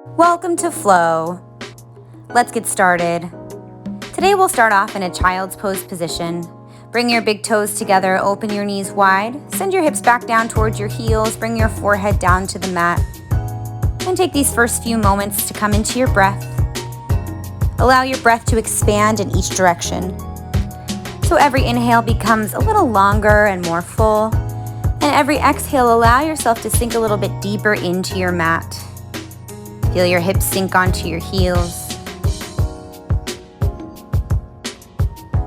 Welcome to Flow. Let's get started. Today we'll start off in a child's pose position. Bring your big toes together, open your knees wide, send your hips back down towards your heels, bring your forehead down to the mat, and take these first few moments to come into your breath. Allow your breath to expand in each direction. So every inhale becomes a little longer and more full, and every exhale, allow yourself to sink a little bit deeper into your mat. Feel your hips sink onto your heels.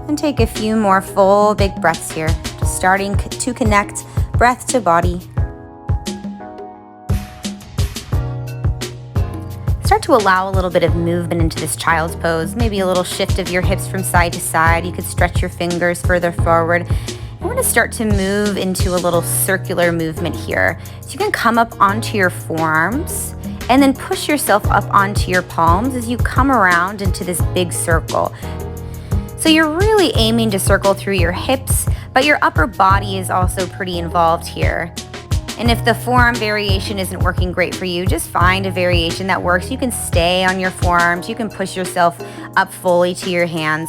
And take a few more full big breaths here, just starting to connect breath to body. Start to allow a little bit of movement into this child's pose, maybe a little shift of your hips from side to side. You could stretch your fingers further forward. And we're going to start to move into a little circular movement here. So you can come up onto your forearms and then push yourself up onto your palms as you come around into this big circle. So you're really aiming to circle through your hips, but your upper body is also pretty involved here. And if the forearm variation isn't working great for you, just find a variation that works. You can stay on your forearms. You can push yourself up fully to your hands.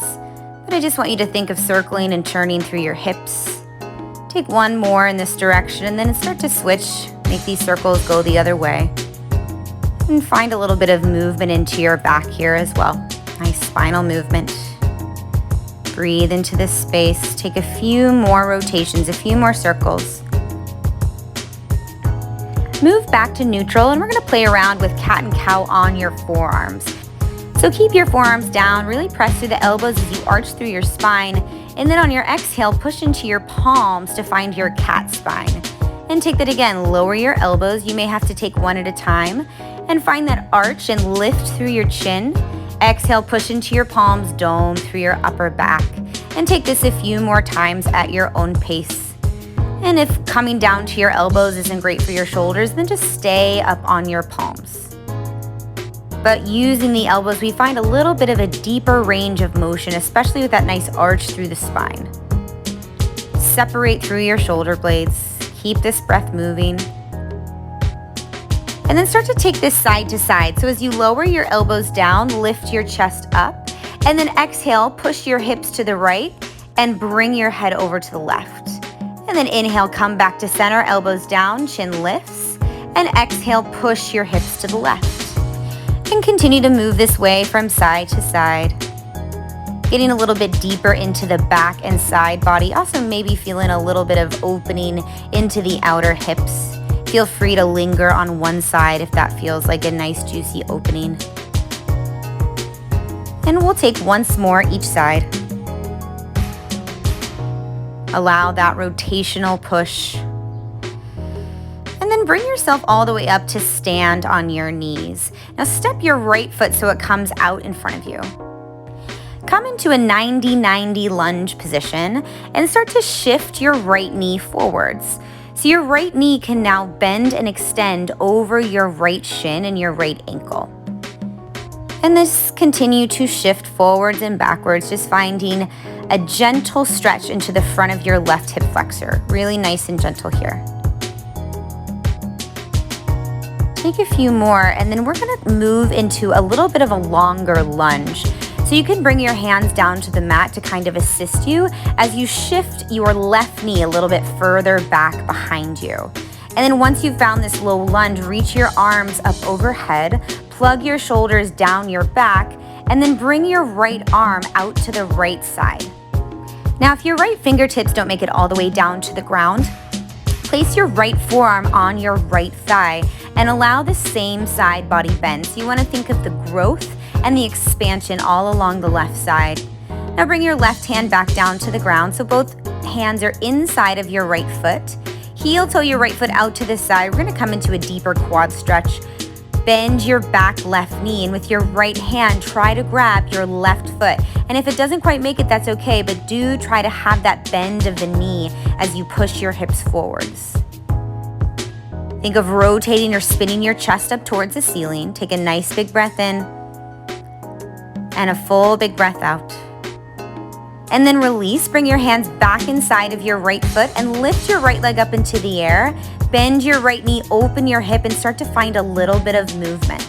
But I just want you to think of circling and turning through your hips. Take one more in this direction and then start to switch. Make these circles go the other way. And find a little bit of movement into your back here as well. Nice spinal movement. Breathe into this space. Take a few more rotations, a few more circles. Move back to neutral, and we're going to play around with cat and cow on your forearms. So keep your forearms down, really press through the elbows as you arch through your spine, and then on your exhale, push into your palms to find your cat spine. And take that again, lower your elbows. You may have to take one at a time, and find that arch and lift through your chin. Exhale, push into your palms, dome through your upper back. And take this a few more times at your own pace. And if coming down to your elbows isn't great for your shoulders, then just stay up on your palms. But using the elbows, we find a little bit of a deeper range of motion, especially with that nice arch through the spine. Separate through your shoulder blades. Keep this breath moving. And then start to take this side to side. So as you lower your elbows down, lift your chest up, and then exhale, push your hips to the right and bring your head over to the left. And then inhale, come back to center, elbows down, chin lifts, and exhale, push your hips to the left. And continue to move this way from side to side. Getting a little bit deeper into the back and side body. Also maybe feeling a little bit of opening into the outer hips. Feel free to linger on one side if that feels like a nice juicy opening. And we'll take once more each side. Allow that rotational push. And then bring yourself all the way up to stand on your knees. Now step your right foot so it comes out in front of you. Come into a 90-90 lunge position and start to shift your right knee forwards. So your right knee can now bend and extend over your right shin and your right ankle. And this continue to shift forwards and backwards, just finding a gentle stretch into the front of your left hip flexor. Really nice and gentle here. Take a few more, and then we're gonna move into a little bit of a longer lunge. So you can bring your hands down to the mat to kind of assist you as you shift your left knee a little bit further back behind you. And then once you've found this low lunge, reach your arms up overhead, plug your shoulders down your back, and then bring your right arm out to the right side. Now, if your right fingertips don't make it all the way down to the ground, place your right forearm on your right thigh and allow the same side body bend. So you want to think of the growth and the expansion all along the left side. Now bring your left hand back down to the ground so both hands are inside of your right foot. Heel toe your right foot out to the side. We're going to come into a deeper quad stretch. Bend your back left knee, and with your right hand, try to grab your left foot. And if it doesn't quite make it, that's okay, but do try to have that bend of the knee as you push your hips forwards. Think of rotating or spinning your chest up towards the ceiling. Take a nice big breath in and a full big breath out. And then release. Bring your hands back inside of your right foot and lift your right leg up into the air. Bend your right knee, open your hip, and start to find a little bit of movement.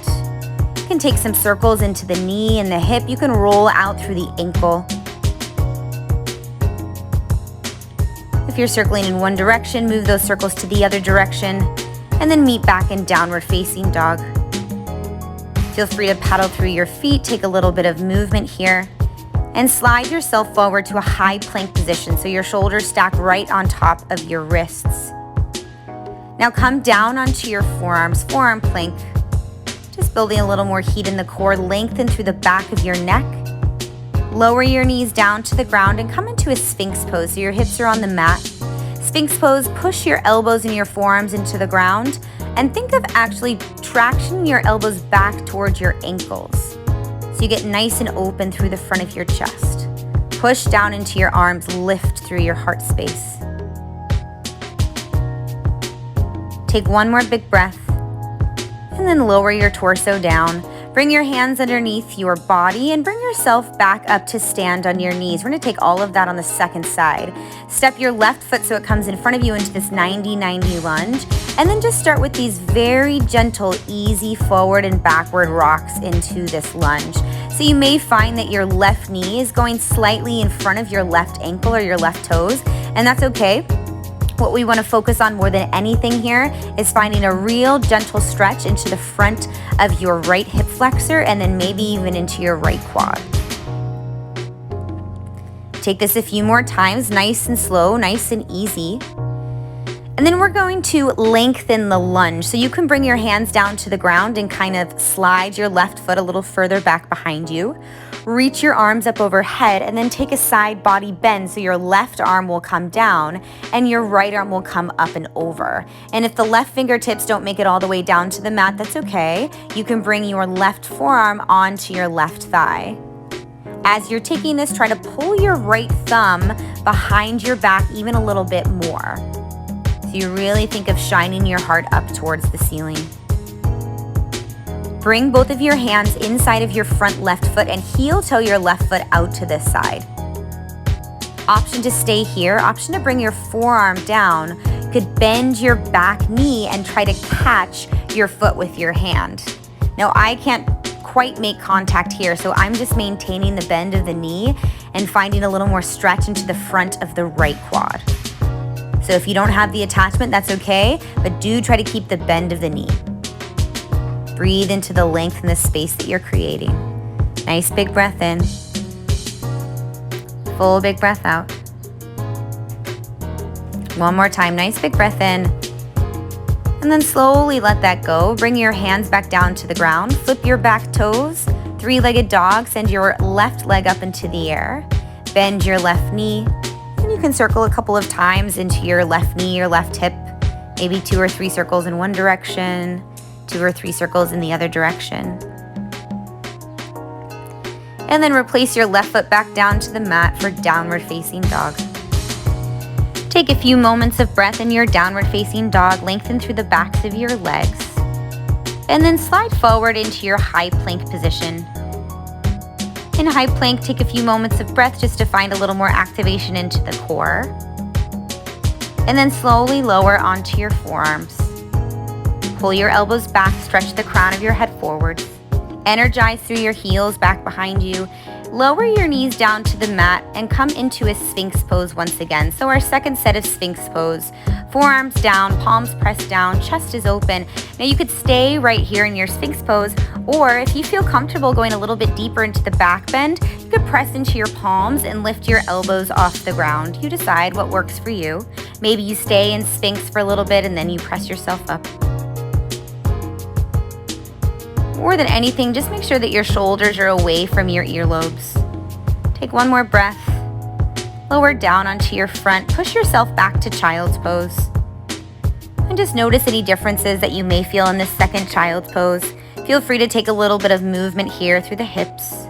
You can take some circles into the knee and the hip. You can roll out through the ankle. If you're circling in one direction, move those circles to the other direction, and then meet back in downward facing dog. Feel free to paddle through your feet, take a little bit of movement here, and slide yourself forward to a high plank position so your shoulders stack right on top of your wrists. Now come down onto your forearms, forearm plank. Just building a little more heat in the core, lengthen through the back of your neck. Lower your knees down to the ground and come into a Sphinx pose. So your hips are on the mat. Sphinx pose, push your elbows and your forearms into the ground and think of actually tractioning your elbows back towards your ankles. So you get nice and open through the front of your chest. Push down into your arms, lift through your heart space. Take one more big breath and then lower your torso down. Bring your hands underneath your body and bring yourself back up to stand on your knees. We're gonna take all of that on the second side. Step your left foot so it comes in front of you into this 90-90 lunge. And then just start with these very gentle, easy forward and backward rocks into this lunge. So you may find that your left knee is going slightly in front of your left ankle or your left toes, and that's okay. What we want to focus on more than anything here is finding a real gentle stretch into the front of your right hip flexor and then maybe even into your right quad. Take this a few more times, nice and slow, nice and easy. And then we're going to lengthen the lunge. So you can bring your hands down to the ground and kind of slide your left foot a little further back behind you. Reach your arms up overhead and then take a side body bend so your left arm will come down and your right arm will come up and over. And if the left fingertips don't make it all the way down to the mat, that's okay. You can bring your left forearm onto your left thigh. As you're taking this, try to pull your right thumb behind your back even a little bit more. So you really think of shining your heart up towards the ceiling. Bring both of your hands inside of your front left foot and heel toe your left foot out to this side. Option to stay here, option to bring your forearm down. Could bend your back knee and try to catch your foot with your hand. Now I can't quite make contact here, so I'm just maintaining the bend of the knee and finding a little more stretch into the front of the right quad. So if you don't have the attachment, that's okay, but do try to keep the bend of the knee. Breathe into the length and the space that you're creating. Nice big breath in. Full big breath out. One more time, nice big breath in. And then slowly let that go. Bring your hands back down to the ground. Flip your back toes. Three-legged dog. Send your left leg up into the air. Bend your left knee. And you can circle a couple of times into your left knee, your left hip. Maybe 2 or 3 circles in one direction. 2 or 3 circles in the other direction. And then replace your left foot back down to the mat for downward facing dog. Take a few moments of breath in your downward facing dog, lengthen through the backs of your legs, and then slide forward into your high plank position. In high plank, take a few moments of breath just to find a little more activation into the core. And then slowly lower onto your forearms. Pull your elbows back, stretch the crown of your head forward. Energize through your heels back behind you. Lower your knees down to the mat and come into a Sphinx pose once again. So our second set of Sphinx pose. Forearms down, palms pressed down, chest is open. Now you could stay right here in your Sphinx pose, or if you feel comfortable going a little bit deeper into the back bend, you could press into your palms and lift your elbows off the ground. You decide what works for you. Maybe you stay in Sphinx for a little bit and then you press yourself up. More than anything, just make sure that your shoulders are away from your earlobes. Take one more breath. Lower down onto your front. Push yourself back to child's pose. And just notice any differences that you may feel in this second child's pose. Feel free to take a little bit of movement here through the hips.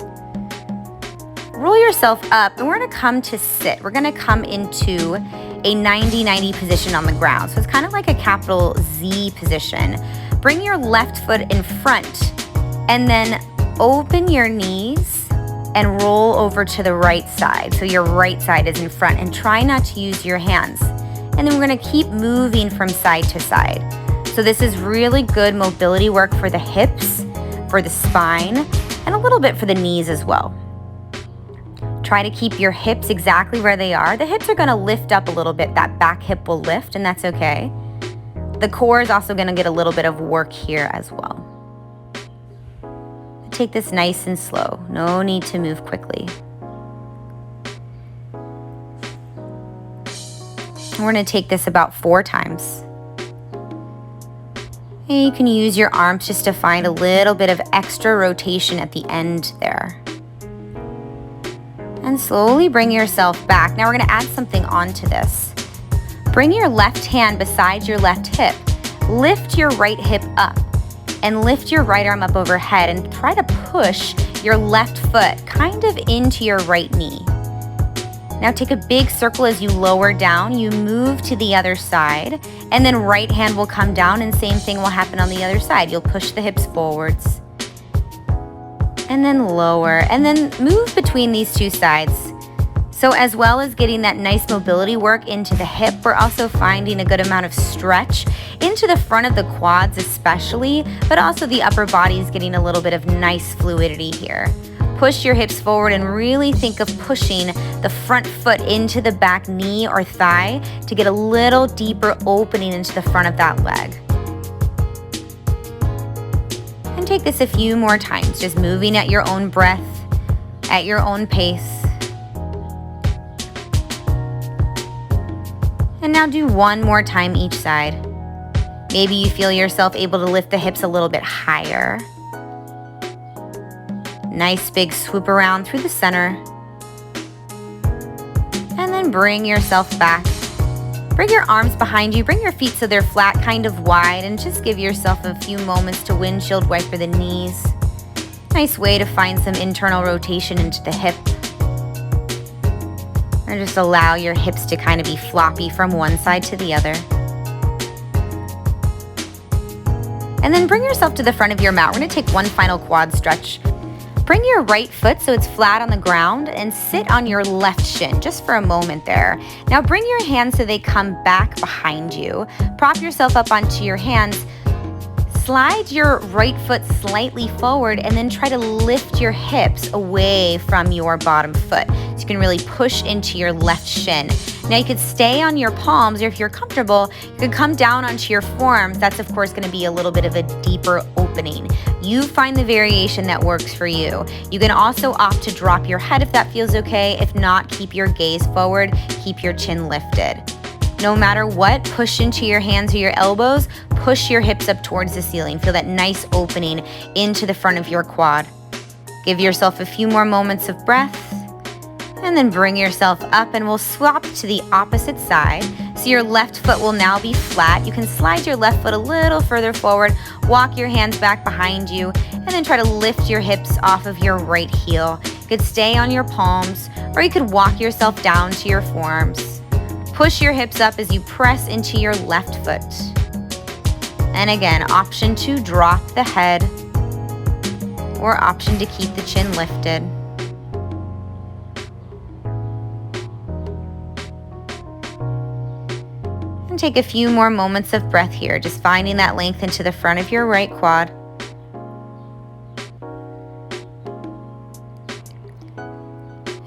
Roll yourself up and we're gonna come to sit. We're gonna come into a 90-90 position on the ground. So it's kind of like a capital Z position. Bring your left foot in front and then open your knees and roll over to the right side. So your right side is in front and try not to use your hands. And then we're gonna keep moving from side to side. So this is really good mobility work for the hips, for the spine, and a little bit for the knees as well. Try to keep your hips exactly where they are. The hips are going to lift up a little bit. That back hip will lift, and that's okay. The core is also going to get a little bit of work here as well. Take this nice and slow. No need to move quickly. We're going to take this about 4 times. And you can use your arms just to find a little bit of extra rotation at the end there. And slowly bring yourself back. Now we're going to add something onto this. Bring your left hand beside your left hip. Lift your right hip up and lift your right arm up overhead and try to push your left foot kind of into your right knee. Now take a big circle as you lower down. You move to the other side, and then right hand will come down, and same thing will happen on the other side. You'll push the hips forwards, and then lower, and then move between these two sides. So as well as getting that nice mobility work into the hip, we're also finding a good amount of stretch into the front of the quads especially, but also the upper body is getting a little bit of nice fluidity here. Push your hips forward and really think of pushing the front foot into the back knee or thigh to get a little deeper opening into the front of that leg. And take this a few more times, just moving at your own breath, at your own pace. And now do one more time each side. Maybe you feel yourself able to lift the hips a little bit higher. Nice big swoop around through the center. And then bring yourself back. Bring your arms behind you. Bring your feet so they're flat, kind of wide, and just give yourself a few moments to windshield wiper the knees. Nice way to find some internal rotation into the hip. And just allow your hips to kind of be floppy from one side to the other. And then bring yourself to the front of your mat. We're going to take one final quad stretch. Bring your right foot so it's flat on the ground and sit on your left shin just for a moment there. Now bring your hands so they come back behind you. Prop yourself up onto your hands. Slide your right foot slightly forward and then try to lift your hips away from your bottom foot. So you can really push into your left shin. Now you could stay on your palms, or if you're comfortable, you could come down onto your forearms. That's of course gonna be a little bit of a deeper opening. You find the variation that works for you. You can also opt to drop your head if that feels okay. If not, keep your gaze forward, keep your chin lifted. No matter what, push into your hands or your elbows, push your hips up towards the ceiling. Feel that nice opening into the front of your quad. Give yourself a few more moments of breath, and then bring yourself up, and we'll swap to the opposite side. So your left foot will now be flat. You can slide your left foot a little further forward, walk your hands back behind you, and then try to lift your hips off of your right heel. You could stay on your palms, or you could walk yourself down to your forearms. Push your hips up as you press into your left foot. And again, option to drop the head, or option to keep the chin lifted. And take a few more moments of breath here, just finding that length into the front of your right quad.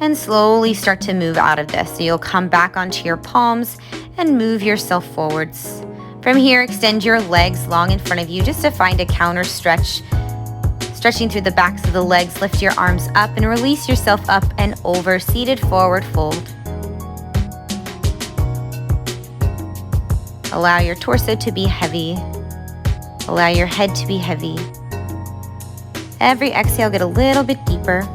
And slowly start to move out of this. So you'll come back onto your palms and move yourself forwards. From here, extend your legs long in front of you just to find a counter stretch. Stretching through the backs of the legs, lift your arms up and release yourself up and over, seated forward fold. Allow your torso to be heavy. Allow your head to be heavy. Every exhale, get a little bit deeper.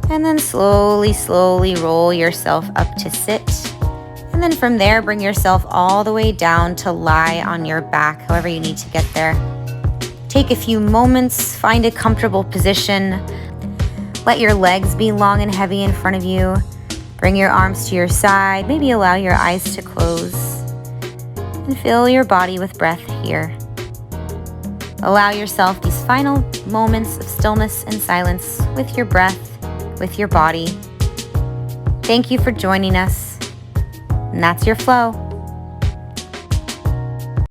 And then slowly, slowly roll yourself up to sit. And then from there, bring yourself all the way down to lie on your back, however you need to get there. Take a few moments, find a comfortable position. Let your legs be long and heavy in front of you. Bring your arms to your side, maybe allow your eyes to close. And fill your body with breath here. Allow yourself these final moments of stillness and silence with your breath, with your body. Thank you for joining us. And that's your flow.